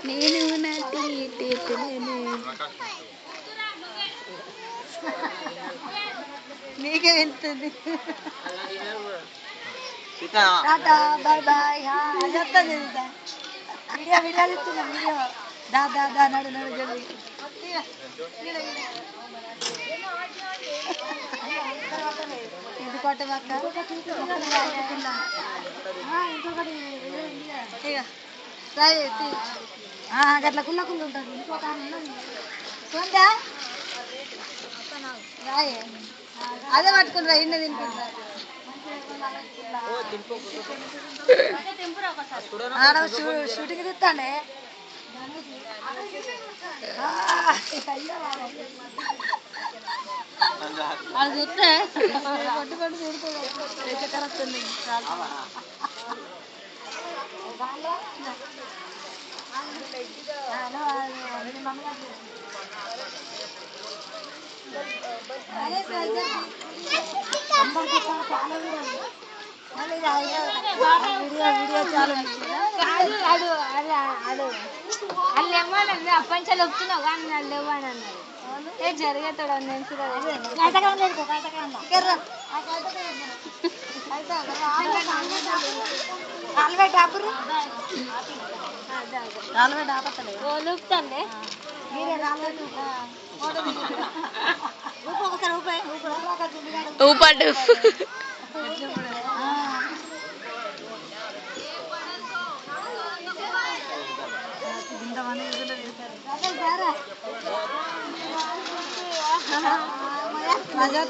నేను నాటి టేపులేనే నీకే వెళ్తుంది. Ta ta bye bye. చెప్తాను వీడియో వీడియో చెప్తున్నా వీడియో. దా దా దా నడు నడు జల్ది. ఇది కొట్టబాక గట్ల కుల్ల కుళ్ళు ఉంటుంది. ఇంకొక చూందా రాయే అదే పట్టుకుంటారా ఇన్న తినుకుంటారా ఆడ షూటింగ్ తిస్తాండే అది చూస్తే పట్టు పట్టు తిడుతుంది చక్కెర వస్తుంది. వాళ్ళు ఏమోనండి అప్పంచాలు ఒప్పుతున్నావు కానీ వాళ్ళు ఇవ్వని అన్నారు. ఏ జరిగేతాడు ఊపుతండి ఊపడు మజా